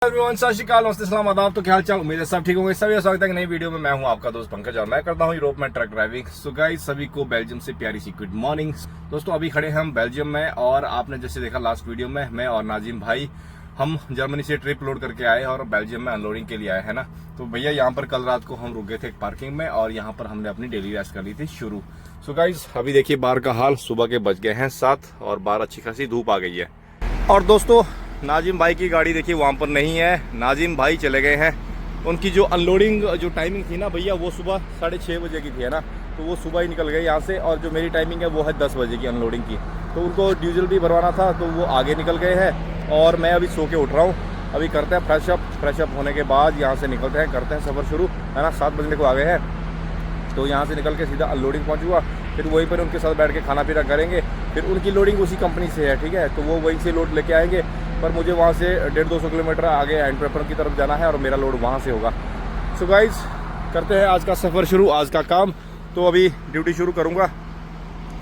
Everyone, सत श्री अकाल, नमस्ते, सलाम, आदाब। तो क्या हाल चाल, उम्मीद है सब ठीक होंगे। सभी स्वागत है एक नई वीडियो में। मैं हूं आपका दोस्त पंकज और मैं करता हूं यूरोप में ट्रक ड्राइविंग। सो गाइस, सभी को बेल्जियम से प्यारी सी गुड मॉर्निंग। दोस्तों, अभी खड़े हैं हम बेल्जियम में और आपने जैसे देखा लास्ट वीडियो में, मैं और नाजिम भाई हम जर्मनी से ट्रिप लोड करके आए और बेल्जियम में अनलोडिंग के लिए आए हैं ना। तो भैया यहाँ पर कल रात को हम रुक गए थे एक पार्किंग में और यहाँ पर हमने अपनी डेली रेस्ट कर ली थी शुरू। सो गाइस, अभी देखिए बाहर का हाल, सुबह के बज गए हैं 7 और बाहर अच्छी खासी धूप आ गई है। और दोस्तों, नाजिम भाई की गाड़ी देखिए वहाँ पर नहीं है, नाजिम भाई चले गए हैं। उनकी जो अनलोडिंग जो टाइमिंग थी ना भैया, वो सुबह 6:30 बजे की थी, है ना। तो वो सुबह ही निकल गए यहाँ से और जो मेरी टाइमिंग है वो है 10 बजे की अनलोडिंग की। तो उनको डीजल भी भरवाना था तो वो आगे निकल गए हैं और मैं अभी सो के उठ रहा हूँ। अभी करते हैं फ्रेश अप होने के बाद यहाँ से निकलते हैं, करते हैं सफ़र शुरू, है ना। 7 बजने को आ गए हैं तो यहाँ से निकल के सीधा अनलोडिंग पहुँचूँगा। फिर वहीं पर उनके साथ बैठ के खाना पीना करेंगे। फिर उनकी लोडिंग उसी कंपनी से है, ठीक है, तो वो वहीं से लोड लेके आएंगे। पर मुझे वहाँ से 150-200 किलोमीटर आगे एंटवर्पन की तरफ जाना है और मेरा लोड वहाँ से होगा। सो गाइज, करते हैं आज का सफ़र शुरू, आज का काम। तो अभी ड्यूटी शुरू करूँगा।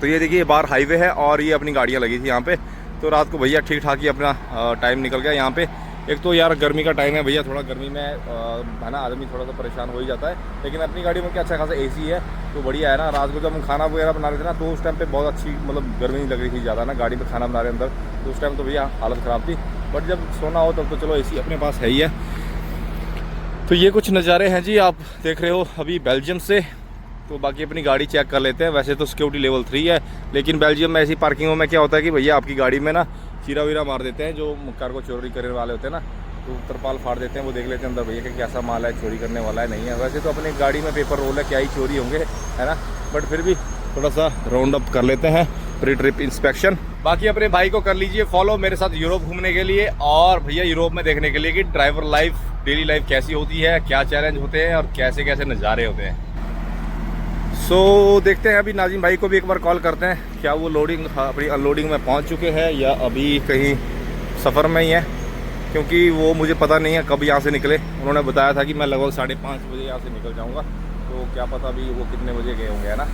तो ये देखिए बाहर हाईवे है और ये अपनी गाड़ियाँ लगी थी यहाँ पे। तो रात को भैया ठीक ठाक ही अपना टाइम निकल गया यहाँ पे। एक तो यार गर्मी का टाइम है भैया, थोड़ा गर्मी में है ना आदमी थोड़ा सा परेशान हो ही जाता है। लेकिन अपनी गाड़ी में क्या अच्छा खासा एसी है तो बढ़िया है ना। रात को जब हम खाना वगैरह बना रहे थे ना तो उस टाइम पे बहुत अच्छी मतलब गर्मी नहीं लग रही थी ज़्यादा ना, गाड़ी में खाना बना रहे अंदर। तो उस टाइम तो भैया हालत ख़राब थी। बट जब सोना हो तब तो चलो एसी अपने पास है ही है। तो ये कुछ नज़ारे हैं जी, आप देख रहे हो अभी बेल्जियम से। तो बाकी अपनी गाड़ी चेक कर लेते हैं। वैसे तो सिक्योरिटी लेवल 3 है, लेकिन बेल्जियम में ऐसी पार्किंगों में क्या होता है कि भैया आपकी गाड़ी में ना चीरा वीरा मार देते हैं। जो कार को चोरी करने वाले होते हैं ना, तो तरपाल फाड़ देते हैं। वो देख लेते हैं अंदर भैया कि कैसा माल है, चोरी करने वाला है नहीं है। वैसे तो अपनी गाड़ी में पेपर रोल है, क्या ही चोरी होंगे, है ना। बट फिर भी थोड़ा सा राउंड अप कर लेते हैं, प्री ट्रिप इंस्पेक्शन। बाकी अपने भाई को कर लीजिए फॉलो मेरे साथ यूरोप घूमने के लिए और भैया यूरोप में देखने के लिए कि ड्राइवर लाइफ, डेली लाइफ कैसी होती है, क्या चैलेंज होते हैं और कैसे कैसे नज़ारे होते हैं। सो देखते हैं, अभी नाजिम भाई को भी एक बार कॉल करते हैं, क्या वो लोडिंग अपनी अनलोडिंग में पहुंच चुके हैं या अभी कहीं सफ़र में ही है, क्योंकि वो मुझे पता नहीं है कब यहाँ से निकले। उन्होंने बताया था कि मैं लगभग 5:30 बजे यहाँ से निकल जाऊँगा, तो क्या पता अभी वो कितने बजे गए होंगे, है ना।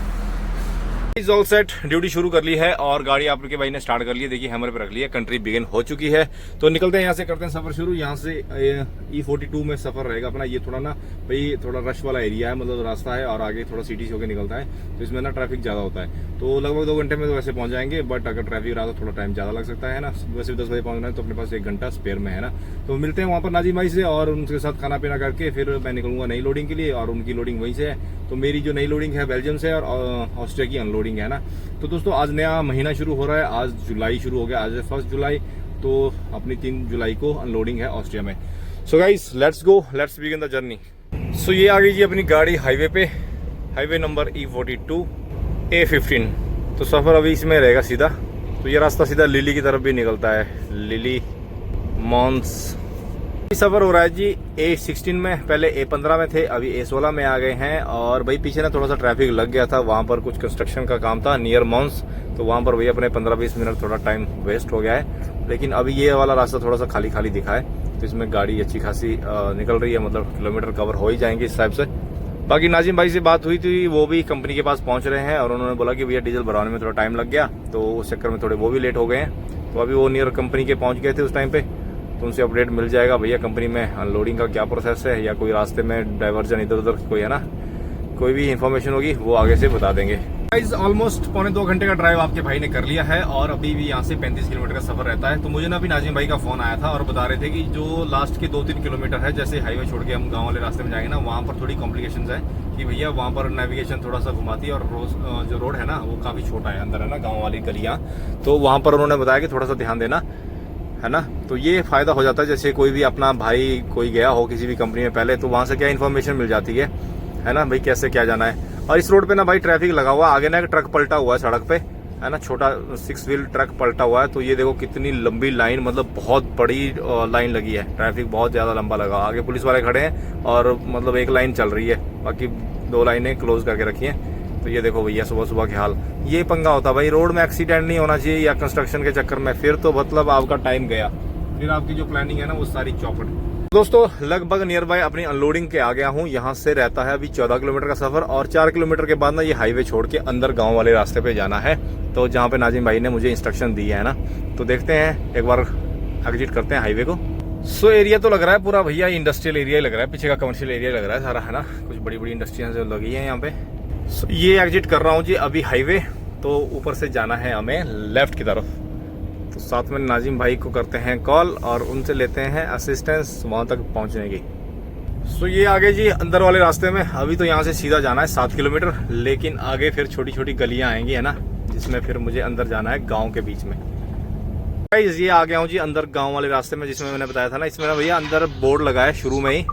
इज ऑल सेट, ड्यूटी शुरू कर ली है और गाड़ी आपके भाई ने स्टार्ट कर ली है। देखिए हैमर पे रख ली है, कंट्री बिगिन हो चुकी है। तो निकलते हैं यहाँ से, करते हैं सफ़र शुरू। यहाँ से E42 में सफ़र रहेगा अपना। ये थोड़ा ना भाई थोड़ा रश वाला एरिया है, मतलब रास्ता है और आगे थोड़ा सिटी से होकर निकलता है, तो इसमें ना ट्रैफिक ज़्यादा होता है। तो लगभग 2 घंटे में तो वैसे पहुँच जाएंगे, बट अगर ट्रैफिक रहा तो थोड़ा टाइम ज़्यादा लग सकता है ना। वैसे भी 10 बजे पहुँचना है तो अपने पास 1 घंटा स्पेयर में, है ना। तो मिलते हैं वहाँ पर नाजिम भाई से और उनके साथ खाना पीना करके फिर मैं निकलूँगा नई लोडिंग के लिए और उनकी लोडिंग वहीं से है। तो मेरी जो नई लोडिंग है बेल्जियम से और ऑस्ट्रिया की अनलोडिंग है ना। तो दोस्तों, आज नया महीना शुरू हो रहा है, आज जुलाई शुरू हो गया, आज है 1 जुलाई। तो अपनी 3 जुलाई को अनलोडिंग है ऑस्ट्रिया में। So guys, let's go, let's begin the journey. So ये आ गई जी अपनी गाड़ी हाईवे पे, हाईवे नंबर E42 A15। तो सफ़र अभी इसमें रहेगा सीधा। तो ये रास्ता सीधा लिली की तरफ भी निकलता है, लिली मॉन्स। सफ़र हो रहा है जी A16 में, पहले A15 में थे, अभी A16 में आ गए हैं। और भाई पीछे ना थोड़ा सा ट्रैफिक लग गया था, वहाँ पर कुछ कंस्ट्रक्शन का काम था नियर मॉन्स, तो वहाँ पर भैया अपने 15-20 मिनट थोड़ा टाइम वेस्ट हो गया है। लेकिन अभी ये वाला रास्ता थोड़ा सा खाली खाली दिखा है, तो इसमें गाड़ी अच्छी खासी निकल रही है, मतलब किलोमीटर कवर हो ही जाएंगे इस टाइप से। बाकी नाजिम भाई से बात हुई थी, वो भी कंपनी के पास पहुँच रहे हैं और उन्होंने बोला कि भैया डीजल भरवाने में थोड़ा टाइम लग गया, तो उस चक्कर में थोड़े वो भी लेट हो गए हैं। तो अभी वो नियर कंपनी के पहुँच गए थे उस टाइम पे, तो उनसे अपडेट मिल जाएगा भैया कंपनी में अनलोडिंग का क्या प्रोसेस है, या कोई रास्ते में डाइवर्जन इधर उधर कोई है ना, कोई भी इन्फॉर्मेशन होगी वो आगे से बता देंगे। गाइस, ऑलमोस्ट 1.25 घंटे का ड्राइव आपके भाई ने कर लिया है और अभी भी यहाँ से 35 किलोमीटर का सफर रहता है। तो मुझे ना अभी नाजिम भाई का फोन आया था और बता रहे थे कि जो लास्ट के 2-3 किलोमीटर है, जैसे हाईवे छोड़ के हम गाँव वाले रास्ते में जाएंगे ना, वहाँ पर थोड़ी कॉम्प्लिकेशन है कि भैया वहाँ पर नेविगेशन थोड़ा सा घुमाती है और जो रोड है ना वो काफ़ी छोटा है, अंदर है ना गाँव वाली गलियाँ। तो वहाँ पर उन्होंने बताया कि थोड़ा सा ध्यान देना, है ना। तो ये फ़ायदा हो जाता है, जैसे कोई भी अपना भाई कोई गया हो किसी भी कंपनी में पहले, तो वहाँ से क्या इन्फॉर्मेशन मिल जाती है ना भाई कैसे क्या जाना है। और इस रोड पे ना भाई ट्रैफिक लगा हुआ, आगे ना एक ट्रक पलटा हुआ है सड़क पे, है ना, छोटा 6 व्हील ट्रक पलटा हुआ है। तो ये देखो कितनी लंबी लाइन, मतलब बहुत बड़ी लाइन लगी है, ट्रैफिक बहुत ज़्यादा लंबा लगा। आगे पुलिस वाले खड़े हैं और मतलब एक लाइन चल रही है, बाकी 2 लाइनें क्लोज करके रखी हैं। तो ये देखो भैया सुबह सुबह के हाल, ये पंगा होता है भाई, रोड में एक्सीडेंट नहीं होना चाहिए या कंस्ट्रक्शन के चक्कर में, फिर तो मतलब आपका टाइम गया, फिर आपकी जो प्लानिंग है ना वो सारी चौपट। दोस्तों, लगभग नियर बाय अपनी अनलोडिंग के आ गया हूँ। यहाँ से रहता है अभी 14 किलोमीटर का सफर और 4 किलोमीटर के बाद ना ये हाईवे छोड़ के अंदर गाँव वाले रास्ते पे जाना है, तो जहाँ पे नाजिम भाई ने मुझे इंस्ट्रक्शन दी है ना। तो देखते हैं, एक बार एग्जिट करते हैं हाईवे को। सो एरिया तो लग रहा है पूरा भैया इंडस्ट्रियल एरिया ही लग रहा है, पीछे का कमर्शियल एरिया लग रहा है सारा, है ना। कुछ बड़ी बड़ी इंडस्ट्रियाँ जो लगी हैं यहाँ पे। सो ये एग्जिट कर रहा हूँ जी अभी हाईवे, तो ऊपर से जाना है हमें लेफ्ट की तरफ। तो साथ में नाजिम भाई को करते हैं कॉल और उनसे लेते हैं असिस्टेंस वहाँ तक पहुँचने की। सो ये आगे जी अंदर वाले रास्ते में, अभी तो यहाँ से सीधा जाना है 7 किलोमीटर, लेकिन आगे फिर छोटी छोटी गलियाँ आएंगी, है ना, जिसमें फिर मुझे अंदर जाना है गाँव के बीच में। ये आ गया हूँ जी अंदर गांव वाले रास्ते में, जिसमें मैंने बताया था ना, इसमें ना भैया अंदर बोर्ड लगा है शुरू में ही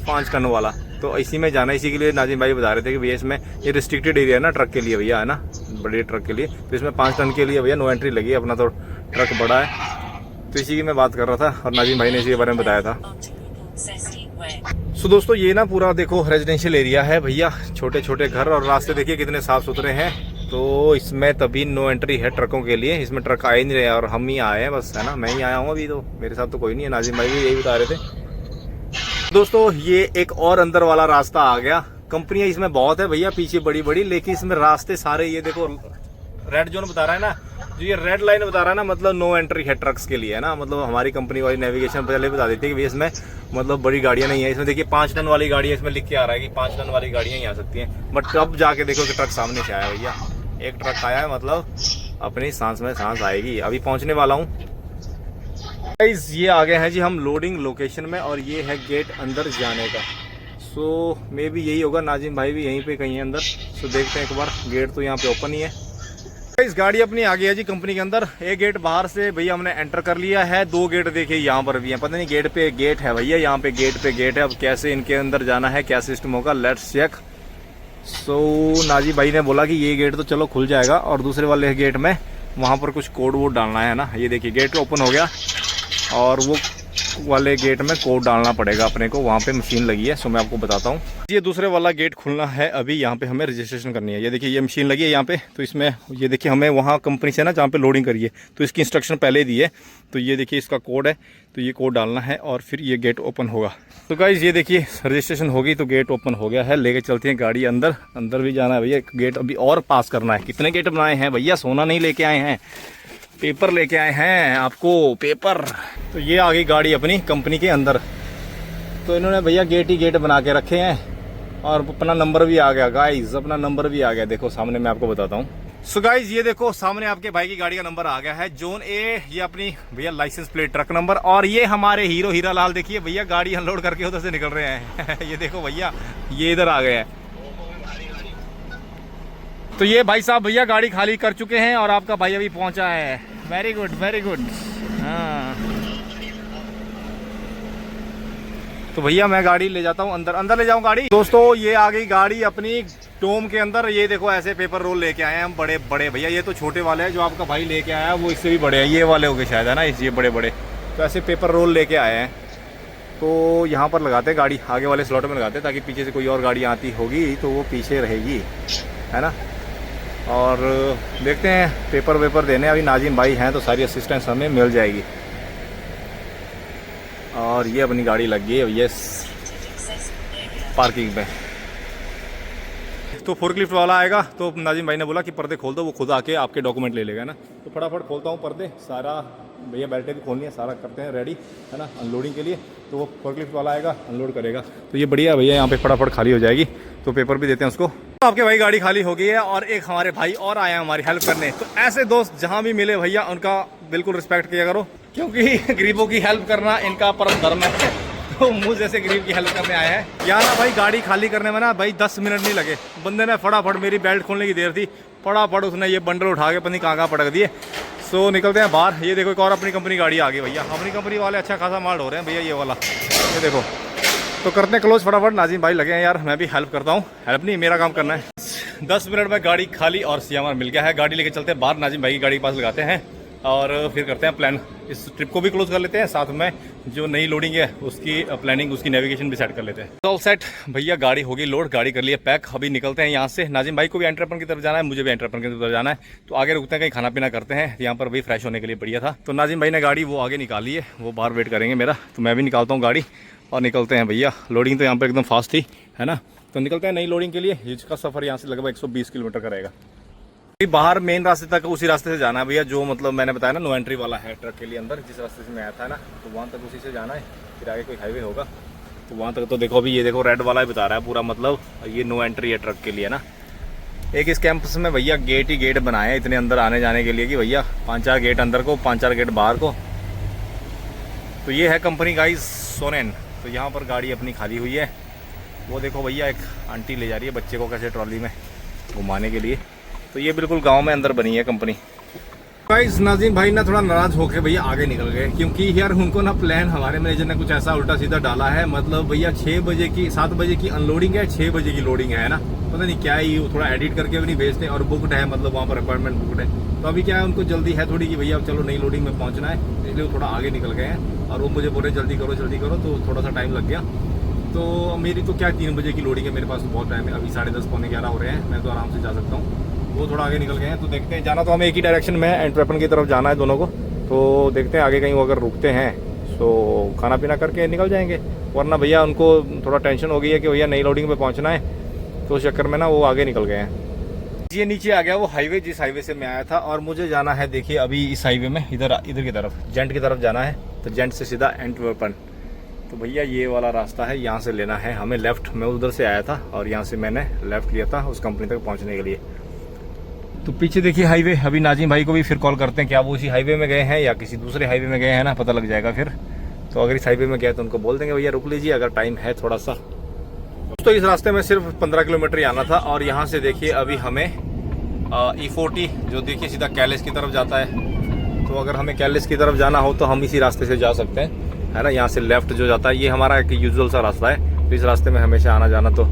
5 टन वाला, तो इसी में जाना है। इसी के लिए नाजिम भाई बता रहे थे कि भैया इसमें ये रिस्ट्रिक्टेड एरिया है ना ट्रक के लिए भैया, है ना, बड़े ट्रक के लिए, तो इसमें 5 टन के लिए भैया नो एंट्री लगी है, अपना तो ट्रक बड़ा है। तो इसी की मैं बात कर रहा था और नाजिम भाई ने इसी के बारे में बताया था। सो दोस्तों ये ना पूरा देखो रेजिडेंशियल एरिया है भैया, छोटे छोटे घर, और रास्ते देखिए कितने साफ सुथरे हैं। तो इसमें तभी नो एंट्री है ट्रकों के लिए, इसमें ट्रक आ ही नहीं रहे और हम ही आए हैं बस, है ना, मैं ही आया हूँ अभी, तो मेरे साथ तो कोई नहीं है। नाजिम भाई भी यही बता रहे थे। दोस्तों ये एक और अंदर वाला रास्ता आ गया, कंपनियां इसमें बहुत है भैया पीछे बड़ी बड़ी, लेकिन इसमें रास्ते सारे ये देखो रेड जोन बता रहा है ना, जो ये रेड लाइन बता रहा है ना, मतलब नो एंट्री है ट्रक्स के लिए, है ना। मतलब हमारी कंपनी वाली नेविगेशन पहले बता देती है कि इसमें मतलब बड़ी गाड़ियां नहीं है। इसमें देखिए 5 टन वाली गाड़ी है, इसमें लिख के आ रहा है कि 5 टन वाली गाड़ियां ही आ सकती हैं, बट अब जाके देखो कि ट्रक सामने से आया भैया, एक ट्रक आया है, मतलब अपनी सांस में सांस आएगी। अभी पहुंचने वाला हूँ गाइस, ये आ गए हैं जी हम लोडिंग लोकेशन में, और ये है गेट अंदर जाने का। सो मे बी यही होगा, नाजिम भाई भी यहीं पे कहीं है अंदर। सो देखते हैं एक बार, गेट तो यहाँ पे ओपन ही है। इस गाड़ी अपनी आ गई है जी कंपनी के अंदर। एक गेट बाहर से भैया हमने एंटर कर लिया है, 2 गेट देखिए यहाँ पर भी है, पता नहीं गेट पे गेट है भैया, यहाँ पे गेट है। अब कैसे इनके अंदर जाना है, क्या सिस्टम होगा, लेट्स चेक। सो नाजी भाई ने बोला कि ये गेट तो चलो खुल जाएगा, और दूसरे वाले गेट में वहाँ पर कुछ कोड वोड डालना है ना। ये देखिए गेट ओपन हो गया, और वो वाले गेट में कोड डालना पड़ेगा अपने को, वहाँ पे मशीन लगी है। सो मैं आपको बताता हूँ, ये दूसरे वाला गेट खुलना है अभी, यहाँ पे हमें रजिस्ट्रेशन करनी है। ये देखिए ये मशीन लगी है यहाँ पे, तो इसमें ये देखिए हमें वहाँ कंपनी से ना जहाँ पे लोडिंग करिए, तो इसकी इंस्ट्रक्शन पहले दी है। तो ये देखिए इसका कोड है, तो ये कोड डालना है और फिर ये गेट ओपन होगा। तो गाइस ये देखिए रजिस्ट्रेशन होगी तो गेट ओपन हो गया है, लेके चलते हैं गाड़ी अंदर। अंदर भी जाना है भैया, गेट अभी और पास करना है। कितने गेट बनाए हैं भैया, सोना नहीं लेके आए हैं, पेपर लेके आए हैं आपको, पेपर। तो ये आ गई गाड़ी अपनी कंपनी के अंदर। तो इन्होंने भैया गेट ही गेट बना के रखे हैं, और अपना नंबर भी आ गया गाइस, अपना नंबर भी आ गया। देखो सामने मैं आपको बताता हूँ। सो गाइस ये देखो सामने आपके भाई की गाड़ी का नंबर आ गया है, जोन ए, ये अपनी भैया लाइसेंस प्लेट ट्रक नंबर। और ये हमारे हीरो हीरा लाल देखिए भैया गाड़ी अनलोड करके उधर से निकल रहे हैं ये देखो भैया ये इधर आ गए हैं। तो ये भाई साहब भैया गाड़ी खाली कर चुके हैं, और आपका भाई अभी पहुंचा है। Very good very good. हाँ तो भैया मैं गाड़ी ले जाता हूँ अंदर, अंदर ले जाऊँ गाड़ी। दोस्तों ये आ गई गाड़ी अपनी टोम के अंदर। ये देखो ऐसे पेपर रोल लेके आए हैं हम, बड़े बड़े भैया। ये तो छोटे वाले हैं जो आपका भाई लेके आया है, वो इससे भी बड़े हैं, ये वाले हो गए शायद, है ना, ये बड़े बड़े। तो ऐसे पेपर रोल लेके आए हैं, तो यहाँ पर लगाते हैं गाड़ी, आगे वाले स्लॉट में लगाते हैं, ताकि पीछे से कोई और गाड़ी आती होगी तो वो पीछे रहेगी, है ना। और देखते हैं पेपर वेपर देने, अभी नाजिम भाई हैं तो सारी असिस्टेंस हमें मिल जाएगी। और ये अपनी गाड़ी लग गई है ये पार्किंग पे। तो फोर्कलिफ्ट वाला आएगा, तो नाजिम भाई ने बोला कि पर्दे खोल दो, वो खुद आके आपके डॉक्यूमेंट ले लेगा ना। तो फटाफट खोलता हूँ पर्दे, सारा भैया बेल्टें भी खोलनी है, सारा करते हैं रेडी, है ना, अनलोडिंग के लिए। तो वो फोर्कलिफ्ट वाला आएगा, अनलोड करेगा। तो ये बढ़िया भैया यहाँ पे फटाफट खाली हो जाएगी, तो पेपर भी देते हैं उसको। तो आपके भाई गाड़ी खाली हो गई है, और एक हमारे भाई और आए हैं हमारी हेल्प करने। तो ऐसे दोस्त जहाँ भी मिले भैया उनका बिल्कुल रिस्पेक्ट किया करो, क्योंकि गरीबों की हेल्प करना इनका परम धर्म है। तो मुझ जैसे गरीब की हेल्प करने आए हैं यार ना भाई। गाड़ी खाली करने में ना भाई 10 मिनट नहीं लगे, बंदे ने फटाफट, मेरी बेल्ट खोलने की देर थी, फटाफट उसने ये बंडल उठा के पता कहाँ पटक दिए। सो निकलते हैं बाहर। ये देखो एक और अपनी कंपनी गाड़ी आ गई भैया, अपनी कंपनी वाले अच्छा खासा माल हो रहे हैं भैया, ये वाला ये देखो। तो करते हैं क्लोज फटाफट, नाजिम भाई लगे हैं यार, मैं भी हेल्प करता हूँ। हेल्प नहीं, मेरा काम करना है। 10 मिनट में गाड़ी खाली और सीएमआर मिल गया है। गाड़ी लेके चलते हैं बाहर, नाजिम भाई की गाड़ी के पास लगाते हैं, और फिर करते हैं प्लान। इस ट्रिप को भी क्लोज कर लेते हैं, साथ में जो नई लोडिंग है उसकी प्लानिंग, उसकी नेविगेशन भी सेट कर लेते हैं। ऑल सेट भैया, गाड़ी होगी लोड, गाड़ी कर लिए पैक। अभी निकलते हैं यहाँ से। नाजिम भाई को भी एंटरपन की तरफ जाना है, मुझे भी एंटरपन की तरफ जाना है। तो आगे रुकते हैं, कहीं खाना पीना करते हैं, यहाँ पर भी फ्रेश होने के लिए बढ़िया था। तो नाजिम भाई ने गाड़ी वो आगे निकाली है, वो बाहर वेट करेंगे मेरा। तो मैं भी निकालता हूँ गाड़ी और निकलते हैं भैया। लोडिंग तो यहाँ पर एकदम फास्ट थी, है ना। तो निकलते हैं नई लोडिंग के लिए, जिसका सफ़र यहाँ से लगभग 120 किलोमीटर का रहेगा। बाहर मेन रास्ते तक उसी रास्ते से जाना है भैया, जो मतलब मैंने बताया ना नो एंट्री वाला है ट्रक के लिए अंदर, जिस रास्ते से मैं आया था ना, तो वहाँ तक उसी से जाना है। फिर आगे कोई हाईवे होगा तो वहाँ तक तो देखो अभी ये देखो रेड वाला ही बता रहा है पूरा, मतलब ये नो एंट्री है ट्रक के लिए ना। एक इस कैंपस में भैया गेट ही गेट बनाए हैं इतने अंदर आने जाने के लिए कि भैया 5-4 गेट अंदर को 5-4 गेट बाहर को। तो ये है कंपनी गाइस सोनेन। तो यहाँ पर गाड़ी अपनी खाली हुई है। वो देखो भैया एक आंटी ले जा रही है बच्चे को कैसे ट्रॉली में घुमाने के लिए। तो ये बिल्कुल गांव में अंदर बनी है कंपनी। गाइस नाज़िम भाई ना थोड़ा नाराज होकर भैया आगे निकल गए, क्योंकि यार उनको ना प्लान हमारे मैनेजर ने कुछ ऐसा उल्टा सीधा डाला है। मतलब भैया 7 बजे की अनलोडिंग है, 6 बजे की लोडिंग है ना, पता नहीं क्या ही थोड़ा एडिट करके भी नहीं भेजते और बुकड है, मतलब वहाँ पर अपॉइंटमेंट बुकड है। तो अभी क्या है उनको जल्दी है थोड़ी कि भैया चलो नई लोडिंग में पहुँचना है, इसलिए वो थोड़ा आगे निकल गए हैं। और वो मुझे बोले जल्दी करो तो थोड़ा सा टाइम लग गया। तो मेरी तो क्या 3 बजे की लोडिंग है, मेरे पास तो बहुत टाइम है, अभी 10:30 पौने 11 हो रहे हैं, मैं तो आराम से जा सकता हूँ। वो थोड़ा आगे निकल गए हैं। तो देखते हैं, जाना तो हमें एक ही डायरेक्शन में है, एंटरप्रेन की तरफ जाना है दोनों को। तो देखते हैं आगे कहीं वो अगर रुकते हैं तो खाना पीना करके निकल जाएंगे, वरना भैया उनको थोड़ा टेंशन हो गई है कि भैया नई लोडिंग पे पहुंचना है, तो उस चक्कर में ना वो आगे निकल गए हैं। ये नीचे आ गया वो हाईवे जिस हाईवे से मैं आया था, और मुझे जाना है देखिए अभी इस हाईवे में इधर की तरफ, जेंट की तरफ जाना है। तो जेंट से सीधा एंटवर्पन। तो भैया ये वाला रास्ता है, यहाँ से लेना है हमें लेफ़्ट। मैं उधर से आया था और यहाँ से मैंने लेफ़्ट लिया था उस कंपनी तक पहुँचने के लिए। तो पीछे देखिए हाईवे। अभी नाज़िम भाई को भी फिर कॉल करते हैं, क्या वो इसी हाईवे में गए हैं या किसी दूसरे हाईवे में गए हैं ना, पता लग जाएगा फिर। तो अगर इस हाईवे में गए तो उनको बोल देंगे भैया रुक लीजिए अगर टाइम है थोड़ा सा। तो इस रास्ते में सिर्फ 15 किलोमीटर ही आना था, और यहाँ से देखिए अभी हमें E40 जो देखिए सीधा कैलिस की तरफ जाता है। तो अगर हमें कैलिस की तरफ जाना हो तो हम इसी रास्ते से जा सकते हैं, है ना। यहाँ से लेफ्ट जो जाता है ये हमारा एक यूजुअल सा रास्ता है, तो इस रास्ते में हमेशा आना जाना तो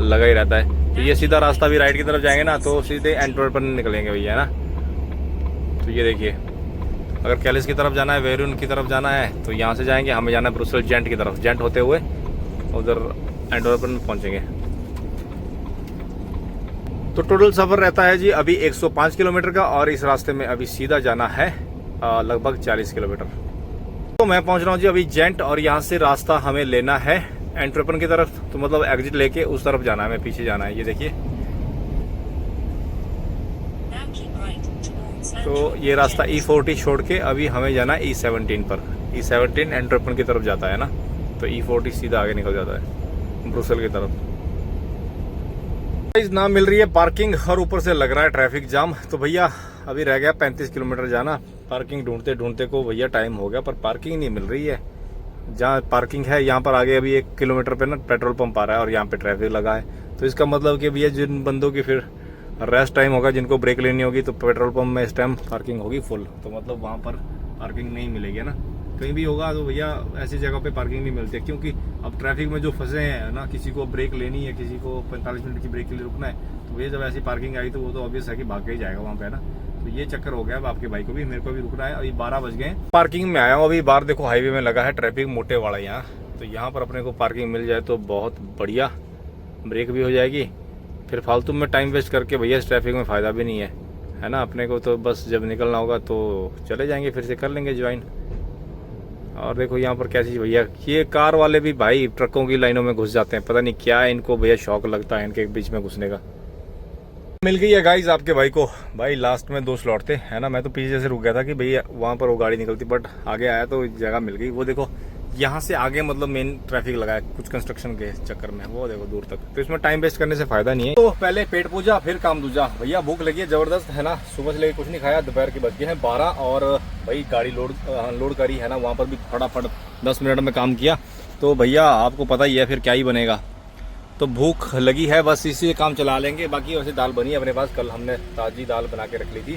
लगा ही रहता है। तो ये सीधा रास्ता भी राइट की तरफ जाएंगे ना तो सीधे एंटवर्पन निकलेंगे भैया, है ना। तो ये देखिए अगर कैलिस की तरफ जाना है, वेरून की तरफ जाना है तो यहाँ से जाएंगे, हमें जाना है ब्रुसेल जेंट की तरफ, जेंट होते हुए उधर एंटवर्पन में पहुँचेंगे। तो टोटल सफ़र रहता है जी अभी 105 किलोमीटर का, और इस रास्ते में अभी सीधा जाना है लगभग 40 किलोमीटर। तो मैं पहुँच रहा हूँ जी अभी जेंट, और यहाँ से रास्ता हमें लेना है एंटवर्पन की तरफ। तो मतलब एग्जिट लेके उस तरफ जाना है, मैं पीछे जाना है, ये देखिए। तो ये रास्ता E40 छोड़ के अभी हमें जाना है E17 पर। E17 एंटवर्पन की तरफ जाता है ना, तो E40 सीधा आगे निकल जाता है ब्रुसेल की तरफ। ना मिल रही है पार्किंग और ऊपर से लग रहा है ट्रैफिक जाम। तो भैया अभी रह गया 35 किलोमीटर जाना। पार्किंग ढूंढते ढूंढते को भैया टाइम हो गया, पर पार्किंग नहीं मिल रही है। जहाँ पार्किंग है यहाँ पर आगे अभी 1 किलोमीटर पे ना पेट्रोल पंप आ रहा है और यहाँ पे ट्रैफिक लगा है। तो इसका मतलब कि भैया जिन बंदों की फिर रेस्ट टाइम होगा, जिनको ब्रेक लेनी होगी, तो पेट्रोल पंप में इस टाइम पार्किंग होगी फुल। तो मतलब वहाँ पर पार्किंग नहीं मिलेगी ना, कहीं भी होगा तो भैया ऐसी जगह पे पार्किंग नहीं मिलती है। क्योंकि अब ट्रैफिक में जो फंसे हैं ना, किसी को ब्रेक लेनी है, किसी को 45 मिनट की ब्रेक के लिए रुकना है, तो भैया जब ऐसी पार्किंग आई तो वो तो ऑब्वियस है कि भाग के ही जाएगा वहाँ पे, है ना। तो ये चक्कर हो गया अब आपके भाई को भी, मेरे को भी रुकना है। अभी 12 बज गए, पार्किंग में आया हूँ अभी। बाहर देखो हाईवे में लगा है ट्रैफिक मोटे वाला यहाँ, तो यहाँ पर अपने को पार्किंग मिल जाए तो बहुत बढ़िया, ब्रेक भी हो जाएगी। फिर फालतू में टाइम वेस्ट करके भैया इस ट्रैफिक में फ़ायदा भी नहीं है ना। अपने को तो बस जब निकलना होगा तो चले जाएंगे, फिर से कर लेंगे ज्वाइन। और देखो यहाँ पर कैसी भैया ये कार वाले भी भाई ट्रकों की लाइनों में घुस जाते हैं, पता नहीं क्या है इनको भैया शौक लगता है इनके बीच में घुसने का। मिल गई है गाइस आपके भाई को, भाई लास्ट में 2 स्लॉट थे, है ना। मैं तो पीछे से रुक गया था कि भैया वहाँ पर वो गाड़ी निकलती, बट आगे आया तो जगह मिल गई। वो देखो यहाँ से आगे मतलब मेन ट्रैफिक लगा है कुछ कंस्ट्रक्शन के चक्कर में, वो देखो दूर तक। तो इसमें टाइम वेस्ट करने से फायदा नहीं है। तो पहले पेट पूजा फिर काम दूजा। भैया भूख लगी है जबरदस्त, है ना। सुबह से लेकर कुछ नहीं खाया, दोपहर के बज गए हैं 12, और भाई गाड़ी लोड करी, है ना। वहाँ पर भी फटाफट 10 मिनट में काम किया। तो भैया आपको पता ही है फिर क्या ही बनेगा। तो भूख लगी है, बस इसी काम चला लेंगे। बाकी वैसे दाल बनी है अपने पास, कल हमने ताज़ी दाल बना के रख ली थी।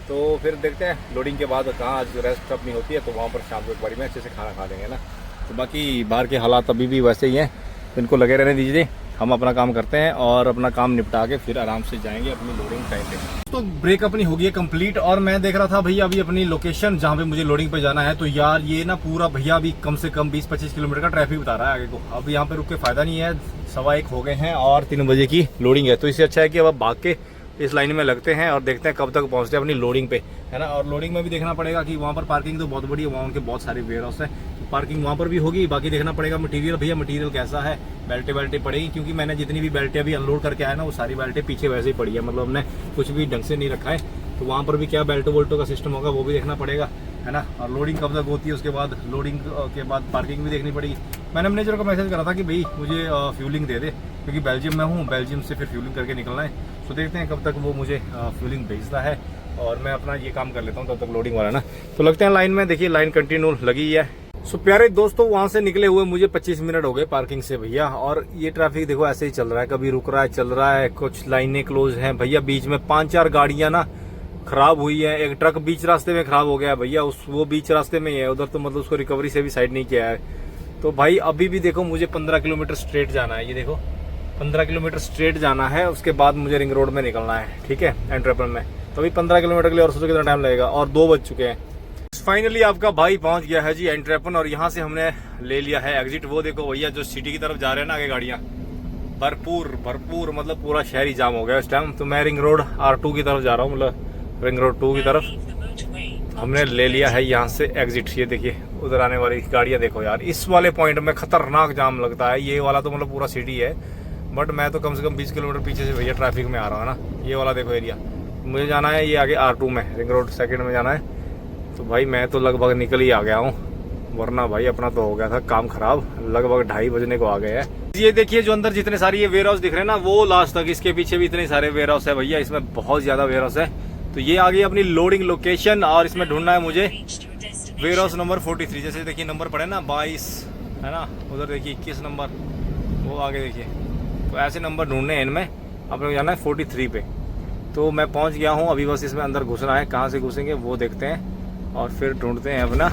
तो फिर देखते हैं लोडिंग के बाद कहाँ आज रेस्ट अपनी होती है, तो वहाँ पर शाम को एक बारी में अच्छे से खाना खा लेंगे ना। तो बाकी बाहर के हालात अभी भी वैसे ही हैं, इनको लगे रहने दीजिए। हम अपना काम करते हैं और अपना काम निपटा के फिर आराम से जाएंगे अपनी लोडिंग टाइम पे। तो ब्रेक अपनी हो गई है कंप्लीट, और मैं देख रहा था भैया अभी अपनी लोकेशन जहाँ पे मुझे लोडिंग पे जाना है। तो यार ये ना पूरा भैया अभी कम से कम 20-25 किलोमीटर का ट्रैफिक बता रहा है आगे को। अब यहाँ पे रुक के फायदा नहीं है, 1:15 हो गए हैं और 3 बजे की लोडिंग है। तो इससे अच्छा है कि अब भाग के इस लाइन में लगते हैं और देखते हैं कब तक पहुँचते हैं अपनी लोडिंग पे, है ना। और लोडिंग में भी देखना पड़ेगा कि वहाँ पर पार्किंग तो बहुत बड़ी है, वहाँ उनके बहुत सारे वेयर हाउस है, तो पार्किंग वहाँ पर भी होगी। बाकी देखना पड़ेगा मटेरियल, भैया मटेरियल कैसा है, बेल्टें पड़ेगी, क्योंकि मैंने जितनी भी बेल्टें अभी अनलोड करके आया ना, वो सारी बेल्टें पीछे वैसे ही पड़ी है, मतलब हमने कुछ भी ढंग से नहीं रखा है। तो वहाँ पर भी क्या बेल्टो वोल्टो का सिस्टम होगा वो भी देखना पड़ेगा। है ना। और लोडिंग कब तक होती है, उसके बाद लोडिंग के बाद पार्किंग भी देखनी पड़ेगी। मैंने मैनेजर को मैसेज करा था कि भाई मुझे फ्यूलिंग दे दे, क्योंकि बेल्जियम में हूँ, बेल्जियम से फिर फ्यूलिंग करके निकलना है। तो देखते हैं कब तक वो मुझे फ्यूलिंग भेजता है और मैं अपना ये काम कर लेता हूँ तब तक लोडिंग वाला ना। तो लगते हैं लाइन में, देखिए लाइन कंटिन्यू लगी है। सो प्यारे दोस्तों, वहाँ से निकले हुए मुझे 25 मिनट हो गए पार्किंग से भैया, और ये ट्रैफिक देखो ऐसे ही चल रहा है, कभी रुक रहा है, चल रहा है, कुछ लाइनें क्लोज हैं भैया। बीच में 5-4 गाड़ियां ना खराब हुई है, एक ट्रक बीच रास्ते में खराब हो गया भैया, वो बीच रास्ते में ही है, उधर तो मतलब उसको रिकवरी से भी साइड नहीं किया है। तो भाई अभी भी देखो मुझे 15 किलोमीटर स्ट्रेट जाना है, ये देखो 15 किलोमीटर स्ट्रेट जाना है, उसके बाद मुझे रिंग रोड में निकलना है, ठीक है, एंट्रेपल में। तो अभी 15 किलोमीटर के लिए और सोचो कितना टाइम लगेगा, और 2 बज चुके हैं। फाइनली आपका भाई पहुंच गया है जी एंट्रेपन, और यहाँ से हमने ले लिया है एग्जिट। वो देखो भैया जो सिटी की तरफ जा रहे हैं ना आगे गाड़ियाँ, भरपूर मतलब पूरा शहर ही जाम हो गया इस टाइम। तो मैं रिंग रोड R2 की तरफ जा रहा हूँ, मतलब रिंग रोड 2 की तरफ हमने ले लिया है यहाँ से एग्जिट। ये देखिए उधर आने वाली गाड़ियाँ देखो यार, इस वाले पॉइंट में खतरनाक जाम लगता है। ये वाला तो मतलब पूरा सिटी है, बट मैं तो कम से कम 20 किलोमीटर पीछे से भैया ट्रैफिक में आ रहा हूँ ना। ये वाला देखो एरिया, मुझे जाना है ये आगे R2 में, रिंग रोड 2 में जाना है। तो भाई मैं तो लगभग निकल ही आ गया हूँ, वरना भाई अपना तो हो गया था काम खराब। लगभग 2:30 बजने को आ गए हैं। ये देखिए जो अंदर जितने सारे ये वेयर हाउस दिख रहे हैं ना, वो लास्ट तक, इसके पीछे भी इतने सारे वेयर हाउस है भैया, इसमें बहुत ज्यादा वेयर हाउस है। तो ये आ गई अपनी लोडिंग लोकेशन, और इसमें ढूंढना है मुझे वेयर हाउस नंबर 43। जैसे देखिए नंबर पड़े ना 22 है ना, उधर देखिए 21 नंबर, वो आगे देखिए। तो ऐसे नंबर ढूंढने हैं इनमें, अपने जाना है 43 पे। तो मैं पहुंच गया हूं, अभी बस इसमें अंदर घुसना है। कहां से घुसेंगे वो देखते हैं, और फिर ढूंढते हैं अपना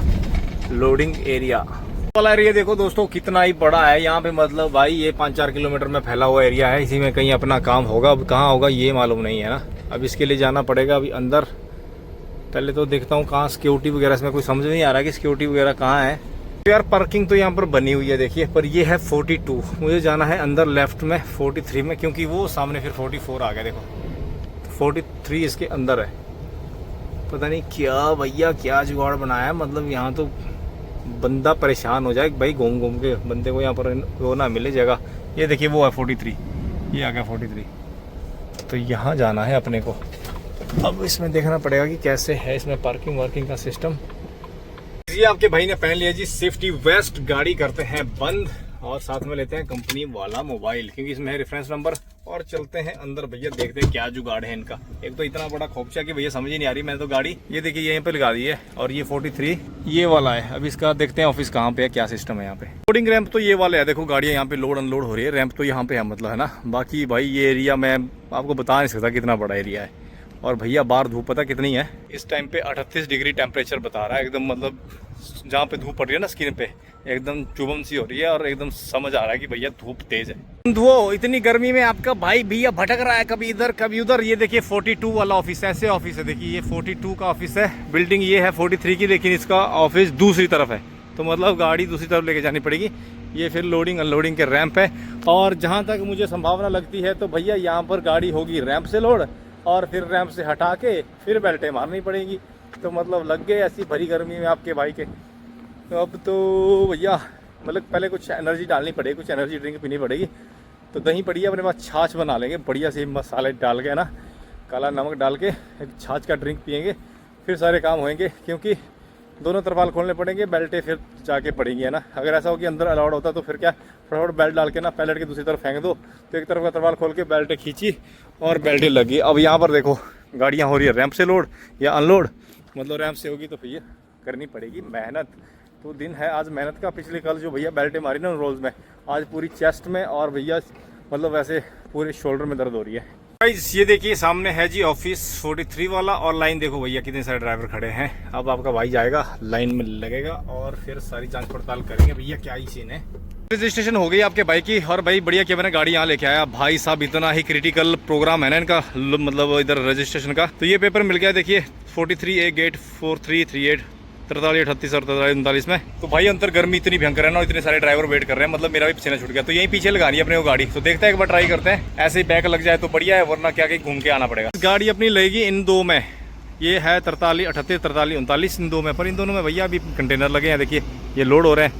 लोडिंग एरिया वाला। एरिया देखो दोस्तों कितना ही बड़ा है यहाँ पे, मतलब भाई ये 5-4 किलोमीटर में फैला हुआ एरिया है। इसी में कहीं अपना काम होगा, अब कहाँ होगा ये मालूम नहीं है ना। अब इसके लिए जाना पड़ेगा अभी अंदर। पहले तो देखता हूँ कहाँ सिक्योरिटी वगैरह, इसमें कोई समझ नहीं आ रहा कि सिक्योरिटी वगैरह कहाँ है। तो यार पार्किंग तो यहाँ पर बनी हुई है देखिए, पर ये है 42, मुझे जाना है अंदर लेफ्ट में 43 में, क्योंकि वो सामने फिर 44 आ गया। देखो 43 इसके अंदर है। पता नहीं क्या भैया क्या जुगाड़ बनाया है, मतलब यहाँ तो बंदा परेशान हो जाए भाई, घूम घूम के बंदे को यहाँ पर वो ना मिले जगह। ये देखिए वो है 43, ये आ गया 43। तो यहाँ जाना है अपने को। अब इसमें देखना पड़ेगा कि कैसे है इसमें पार्किंग वार्किंग का सिस्टम। ये आपके भाई ने पहन लिया जी सेफ्टी वेस्ट, गाड़ी करते हैं बंद, और साथ में लेते हैं कंपनी वाला मोबाइल, क्योंकि इसमें है रेफरेंस नंबर। और चलते हैं अंदर भैया, देखते हैं क्या जुगाड़ है इनका। एक तो इतना बड़ा खोपचा कि भैया समझ ही नहीं आ रही। मैंने तो गाड़ी ये देखिए यहीं पे लगा दी है, और ये 43 ये वाला है। अब इसका देखते हैं ऑफिस कहाँ पे है, क्या सिस्टम है यहाँ पे। लोडिंग रैंप तो ये वाले है, देखो गाड़ियाँ यहाँ पे लोड अनलोड हो रही है। रैंप तो यहाँ पे है मतलब, है ना। बाकी भाई ये एरिया मैं आपको बता नहीं सकता कितना बड़ा एरिया है। और भैया बाहर धूप पता कितनी है इस टाइम पे, 38 डिग्री टेम्परेचर बता रहा है एकदम, मतलब जहाँ पे धूप पड़ रही है ना स्किन पे, एकदम चुभन सी हो रही है, और एकदम समझ आ रहा है कि भैया धूप तेज है। वो इतनी गर्मी में आपका भाई भैया भटक रहा है, कभी इधर कभी उधर। ये देखिए 42 वाला ऑफिस, ऐसे ऑफिस है देखिए, ये 42 का ऑफिस है। बिल्डिंग ये है 43 की, लेकिन इसका ऑफिस दूसरी तरफ है। तो मतलब गाड़ी दूसरी तरफ लेके जानी पड़ेगी। ये फिर लोडिंग अनलोडिंग के रैंप है, और जहाँ तक मुझे संभावना लगती है तो भैया यहाँ पर गाड़ी होगी रैंप से लोड, और फिर रैंप से हटा के फिर बेल्टें मारनी पड़ेगी। तो मतलब लग गए ऐसी भरी गर्मी में आपके भाई के। तो अब तो भैया मतलब पहले कुछ एनर्जी डालनी पड़ेगी, कुछ एनर्जी ड्रिंक पीनी पड़ेगी। तो दही पड़ी है अपने पास, छाछ बना लेंगे बढ़िया से मसाले डाल के, है ना, काला नमक डाल के एक छाछ का ड्रिंक पियेंगे, फिर सारे काम होंगे। क्योंकि दोनों तरपाल खोलने पड़ेंगे, बेल्टें फिर जाके पड़ेंगी, है ना। अगर ऐसा हो कि अंदर अलाउड होता तो फिर क्या, फटाफट बेल्ट डाल के ना पैलेट के दूसरी तरफ फेंक दो, तो एक तरफ का तरपाल खोल के बेल्टें खींची और बेल्टें लगी। अब यहाँ पर देखो गाड़ियाँ हो रही है रैंप से लोड या अनलोड, मतलब रैंप से होगी तो भैया करनी पड़ेगी मेहनत। तो दिन है आज मेहनत का। पिछले कल जो भैया बेल्टें मारी ना रोल्स में, आज पूरी चेस्ट में, और भैया मतलब वैसे पूरे शोल्डर में दर्द हो रही है। गाइस ये देखिए सामने है जी ऑफिस 43 वाला, और लाइन देखो भैया कितने सारे ड्राइवर खड़े हैं। अब आपका भाई जाएगा लाइन में लगेगा, और फिर सारी जांच पड़ताल करेंगे भैया क्या ही सीन है। रजिस्ट्रेशन हो गई आपके बाइक की, और भाई बढ़िया क्या मैंने गाड़ी यहाँ लेके आया भाई साहब। इतना ही क्रिटिकल प्रोग्राम है ना इनका, मतलब इधर रजिस्ट्रेशन का। तो ये पेपर मिल गया देखिए 43A गेट 4338 43 38 और 43 39 में। तो भाई अंदर गर्मी इतनी भयंकर है ना, इतने सारे ड्राइवर वेट कर रहे हैं, मतलब मेरा भी पसीना छूट गया। तो यहीं पीछे लगानी है अपने को गाड़ी। तो देखते हैं एक बार ट्राई करते हैं, ऐसे ही बैक लग जाए तो बढ़िया है, वरना क्या कहीं घूम के आना पड़ेगा। गाड़ी अपनी लगेगी इन दो में, ये है 43 38 43 39 इन दो में। पर इन दोनों में भैया अभी कंटेनर लगे हैं, देखिए ये लोड हो रहे हैं,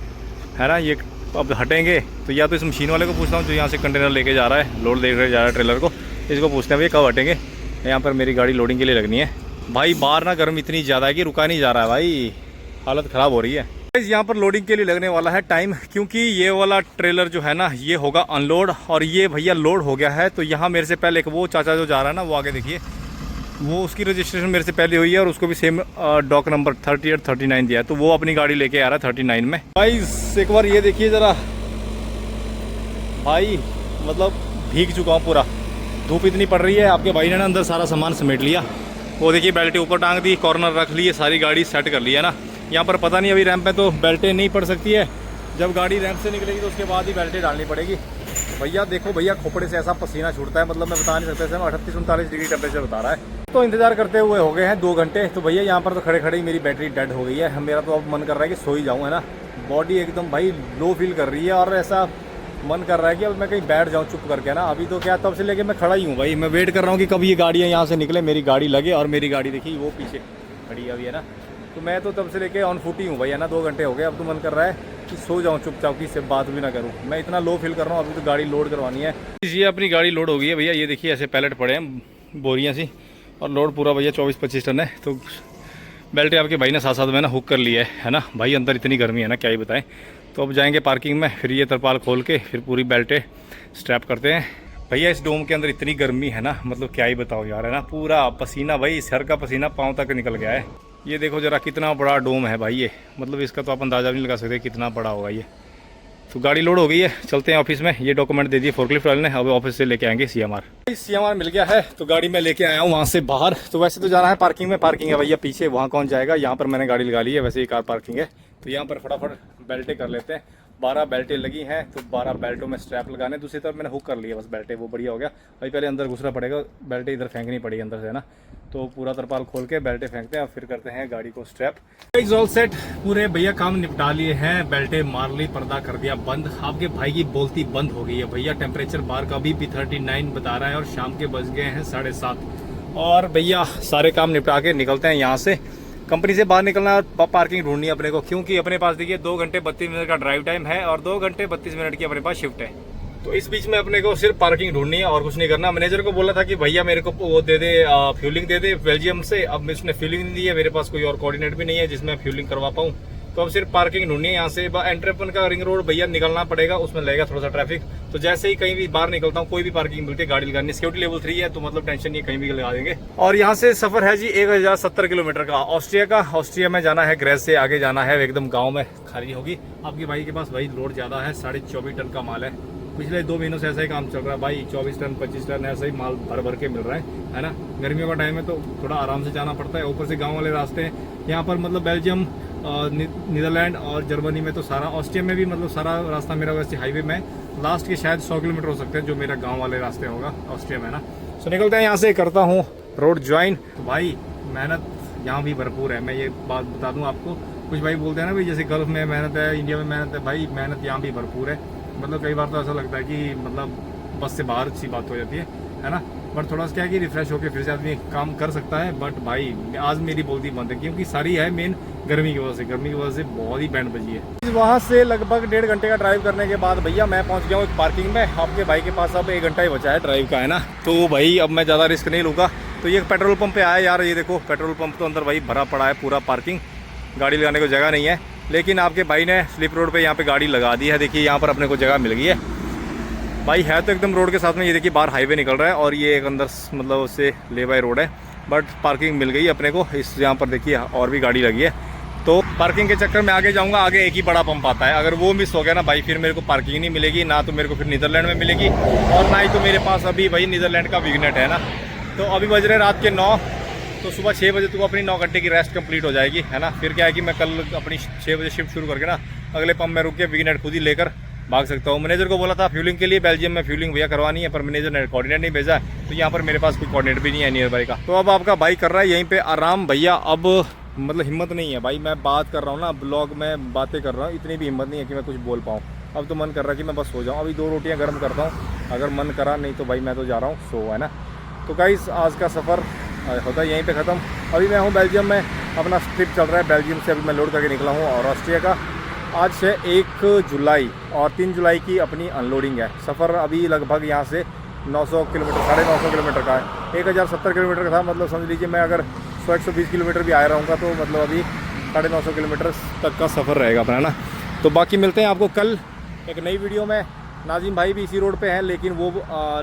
है ना। ये अब हटेंगे तो या तो इस मशीन वाले को पूछता हूँ जो यहाँ से कंटेनर लेके जा रहा है, लोड लेके जा रहा है ट्रेलर को, इसको पूछते हैं भैया कब हटेंगे। यहाँ पर मेरी गाड़ी लोडिंग के लिए लगनी है, भाई बाहर ना गर्म इतनी ज़्यादा है कि रुका नहीं जा रहा है भाई, हालत ख़राब हो रही है। यहाँ पर लोडिंग के लिए लगने वाला है टाइम, क्योंकि ये वाला ट्रेलर जो है ना ये होगा अनलोड और ये भैया लोड हो गया है। तो यहाँ मेरे से पहले एक वो चाचा जो जा रहा है ना वो आगे देखिए, वो उसकी रजिस्ट्रेशन मेरे से पहले हुई है और उसको भी सेम डॉक नंबर 38 39 दिया है। तो वो अपनी गाड़ी लेके आ रहा है 39 में। भाई एक बार ये देखिए ज़रा, भाई मतलब भीग चुका हूँ पूरा, धूप इतनी पड़ रही है। आपके भाई ने ना अंदर सारा सामान समेट लिया, वो देखिए बेल्टें ऊपर टांग दी, कॉर्नर रख लिए, सारी गाड़ी सेट कर ली है ना। यहाँ पर पता नहीं अभी रैंप पे तो बेल्टें नहीं पड़ सकती है, जब गाड़ी रैंप से निकलेगी तो उसके बाद ही बेल्टें डालनी पड़ेगी। भैया देखो भैया, खोपड़े से ऐसा पसीना छूटता है, मतलब मैं बता नहीं सकता। 38-39 डिग्री टेम्परेचर बता रहा है। तो इंतजार करते हुए हो गए हैं 2 घंटे। तो भैया यहाँ पर तो खड़े खड़े ही मेरी बैटरी डेड हो गई है। मेरा तो अब मन कर रहा है कि सो ही जाऊँ, है ना। बॉडी एकदम भाई लो फील कर रही है और ऐसा मन कर रहा है कि अब मैं कहीं बैठ जाऊँ चुप करके ना। अभी तो क्या, तब से लेके मैं खड़ा ही हूँ भाई, मैं वेट कर रहा हूँ कि कब ये गाड़ियाँ यहाँ से निकले, मेरी गाड़ी लगे। और मेरी गाड़ी देखिए वो पीछे खड़ी अभी है ना। तो मैं तो तब से लेके ऑन फुट ही हूँ भाई, है ना। 2 घंटे हो गए, अब तो मन कर रहा है कि सो जाऊँ चुपचाप, की से बात भी ना करूँ। मैं इतना लो फील कर रहा हूँ। अभी तो गाड़ी लोड करवानी है। ये अपनी गाड़ी लोड हो गई है भैया, ये देखिए ऐसे पैलेट पड़े हैं बोरियाँ सी, और लोड पूरा भैया 24-25 टन है। तो बेल्टें आपके भाई ने साथ साथ में ना हुक कर लिया है ना। भाई अंदर इतनी गर्मी है ना, क्या ही बताएं। तो अब जाएंगे पार्किंग में, फिर ये तरपाल खोल के फिर पूरी बेल्टें स्ट्रैप करते हैं। भैया इस डोम के अंदर इतनी गर्मी है ना, मतलब क्या ही बताओ यार, है ना। पूरा पसीना भाई, सर का पसीना पाँव तक निकल गया है। ये देखो जरा कितना बड़ा डोम है भाई ये, मतलब इसका तो आप अंदाज़ा भी नहीं लगा सकते कितना बड़ा होगा ये। तो गाड़ी लोड हो गई है, चलते हैं ऑफिस में। ये डॉक्यूमेंट दे दिए फोर्कलिफ्ट वाले ने, अब ऑफिस से लेके आएंगे सीएमआर मिल गया है। तो गाड़ी में लेके आया हूँ वहाँ से बाहर। तो वैसे तो जाना है पार्किंग में, पार्किंग है भैया पीछे, वहाँ कौन जाएगा। यहाँ पर मैंने गाड़ी लगा ली है, वैसे ही कार पार्किंग है। तो यहाँ पर फटाफट बेल्टें कर लेते हैं। 12 बेल्टें लगी हैं, तो 12 बेल्टों में स्ट्रैप लगाने। दूसरी तरफ मैंने हुक कर लिया बस बेल्टें, वो बढ़िया हो गया भाई। पहले अंदर घुसना पड़ेगा, बेल्टें इधर फेंकनी पड़ेगी अंदर से, है ना। तो पूरा तरपाल खोल के बेल्टें फेंकते हैं और फिर करते हैं गाड़ी को स्ट्रैप। ऑल सेट, पूरे भैया काम निपटा लिए हैं, बेल्टें मार ली, पर्दा कर दिया बंद। आपके भाई की बोलती बंद हो गई है भैया। टेम्परेचर बाहर का भी 39 बता रहा है और शाम के बज गए हैं 7:30। और भैया सारे काम निपटा के निकलते हैं यहाँ से। कंपनी से बाहर निकलना और पार्किंग ढूंढनी है अपने को, क्योंकि अपने पास देखिए 2 घंटे 32 मिनट का ड्राइव टाइम है और 2 घंटे 32 मिनट की अपने पास शिफ्ट है। तो इस बीच में अपने को सिर्फ पार्किंग ढूंढनी है और कुछ नहीं करना। मैनेजर को बोला था कि भैया मेरे को वो दे दे, फ्यूलिंग दे दे बेल्जियम से। अब उसने फ्यूलिंग नहीं दी है, मेरे पास कोई और कोऑर्डिनेट भी नहीं है जिसमें फ्यूलिंग करवा पाऊँ। तो अब सिर्फ पार्किंग ढूंढनी है। यहाँ से एंट्रेपन का रिंग रोड भैया निकलना पड़ेगा, उसमें लगेगा थोड़ा सा ट्रैफिक। तो जैसे ही कहीं भी बाहर निकलता हूँ, कोई भी पार्किंग मिलती है गाड़ी लगानी, सिक्योरिटी लेवल 3 है, तो मतलब टेंशन नहीं, कहीं भी लगा देंगे। और यहाँ से सफर है जी 1070 किलोमीटर का ऑस्ट्रिया का। ऑस्ट्रिया में जाना है, ग्रेस से आगे जाना है, एकदम गाँव में खाली होगी। आपके भाई के पास भाई लोड ज्यादा है, 24.5 टन का माल है। पिछले 2 महीनों से ऐसा ही काम चल रहा है भाई, 24 टन 25 टन ऐसा ही माल भर भर के मिल रहा है ना। गर्मियों का टाइम है तो थोड़ा आराम से जाना पड़ता है। ऊपर से गांव वाले रास्ते हैं यहाँ पर, मतलब बेल्जियम, नीदरलैंड और जर्मनी में तो सारा, ऑस्ट्रिया में भी मतलब सारा रास्ता मेरा वैसे हाईवे में लास्ट के शायद 100 किलोमीटर हो सकते हैं जो मेरा गाँव वाले रास्ते होगा ऑस्ट्रिया में ना। तो निकलते हैं यहाँ से, करता हूँ रोड ज्वाइन। तो भाई मेहनत यहाँ भी भरपूर है, मैं ये बात बता दूँ आपको। कुछ भाई बोलते हैं ना भाई जैसे गल्फ में मेहनत है, इंडिया में मेहनत है, भाई मेहनत यहाँ भी भरपूर है। मतलब कई बार तो ऐसा लगता है कि मतलब बस से बाहर सी बात हो जाती है ना। बट थोड़ा सा क्या है कि रिफ्रेश होकर फिर से आदमी काम कर सकता है। बट भाई आज मेरी बोलती बंद है, क्योंकि सारी है मेन गर्मी की वजह से बहुत ही बैंड बजी है। वहाँ से लगभग 1.5 घंटे का ड्राइव करने के बाद भैया मैं पहुँच गया हूँ एक पार्किंग में। आपके भाई के पास अब 1 घंटा ही बचा है ड्राइव का, है ना। तो भाई अब मैं ज़्यादा रिस्क नहीं लूँगा। तो ये पेट्रोल पंप पे आया यार, ये देखो पेट्रोल पंप तो अंदर भाई भरा पड़ा है पूरा, पार्किंग गाड़ी लगाने को जगह नहीं है। लेकिन आपके भाई ने स्लिप रोड पे यहाँ पे गाड़ी लगा दी है। देखिए यहाँ पर अपने को जगह मिल गई है भाई, है तो एकदम रोड के साथ में। ये देखिए बाहर हाईवे निकल रहा है और ये एक अंदर मतलब उससे ले बाय रोड है, बट पार्किंग मिल गई अपने को। इस यहाँ पर देखिए और भी गाड़ी लगी है। तो पार्किंग के चक्कर में आगे जाऊँगा, आगे एक ही बड़ा पंप आता है। अगर वो मिस हो गया ना भाई, फिर मेरे को पार्किंग नहीं मिलेगी, ना तो मेरे को फिर नीदरलैंड में मिलेगी और ना ही तो मेरे पास अभी भाई नीदरलैंड का विग्नेट है ना। तो अभी बज रहे रात के 9, तो सुबह 6 बजे तक अपनी 9 घंटे की रेस्ट कंप्लीट हो जाएगी, है ना। फिर क्या है कि मैं कल अपनी 6 बजे शिफ्ट शुरू करके ना अगले पंप में रुक के विग्नेट खुद ही लेकर भाग सकता हूँ। मैनेजर को बोला था फ्यूलिंग के लिए बेल्जियम में फ्यूलिंग भैया करवानी है, पर मैनेजर ने कोऑर्डिनेट नहीं भेजा। तो यहाँ पर मेरे पास कोई कोऑर्डिनेट भी नहीं है नियर बाई का। तो अब आपका भाई कर रहा है यहीं पे आराम भैया। अब मतलब हिम्मत नहीं है भाई, मैं बात कर रहा हूँ ना, ब्लॉग में बातें कर रहा हूँ, इतनी भी हिम्मत नहीं है कि मैं कुछ बोल पाऊँ। अब तो मन कर रहा है कि मैं बस सो जाऊँ। अभी 2 रोटियाँ गर्म करता हूँ, अगर मन करा, नहीं तो भाई मैं तो जा रहा हूँ सो, है ना। तो गाइस आज का सफ़र होता है यहीं पे ख़त्म। अभी मैं हूँ बेल्जियम में, अपना ट्रिप चल रहा है बेल्जियम से। अभी मैं लोड करके निकला हूँ और ऑस्ट्रिया का आज से 1 जुलाई और 3 जुलाई की अपनी अनलोडिंग है। सफ़र अभी लगभग यहाँ से 900 किलोमीटर, 950 किलोमीटर का है। 1070 किलोमीटर का था, मतलब समझ लीजिए मैं अगर 100-120 किलोमीटर भी आया रहूँगा, तो मतलब अभी 950 किलोमीटर तक का सफ़र रहेगा अपना ना। तो बाकी मिलते हैं आपको कल एक नई वीडियो में। नाजिम भाई भी इसी रोड पे हैं, लेकिन वो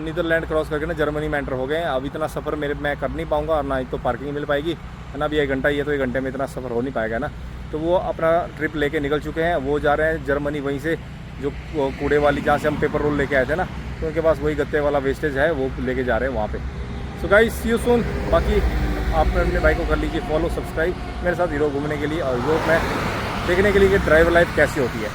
नीदरलैंड क्रॉस करके ना जर्मनी में एंटर हो गए हैं। अब इतना सफ़र मैं कर नहीं पाऊँगा, और ना ही तो पार्किंग मिल पाएगी है ना। अभी 1 घंटा ही है, तो 1 घंटे में इतना सफ़र हो नहीं पाएगा ना। तो वो अपना ट्रिप लेके निकल चुके हैं, वो जा रहे हैं जर्मनी, वहीं से जो कूड़े वाली जहाँ से हम पेपर रोल लेके आए थे ना, तो उनके पास वही गत्ते वाला वेस्टेज है, वो लेके जा रहे हैं वहाँ पे। So guys, see you soon. बाकी आप अपने भाई को कर लीजिए फॉलो, सब्सक्राइब मेरे साथ यूरोप घूमने के लिए और यूरोप में देखने के लिए कि ड्राइवर लाइफ कैसी होती है।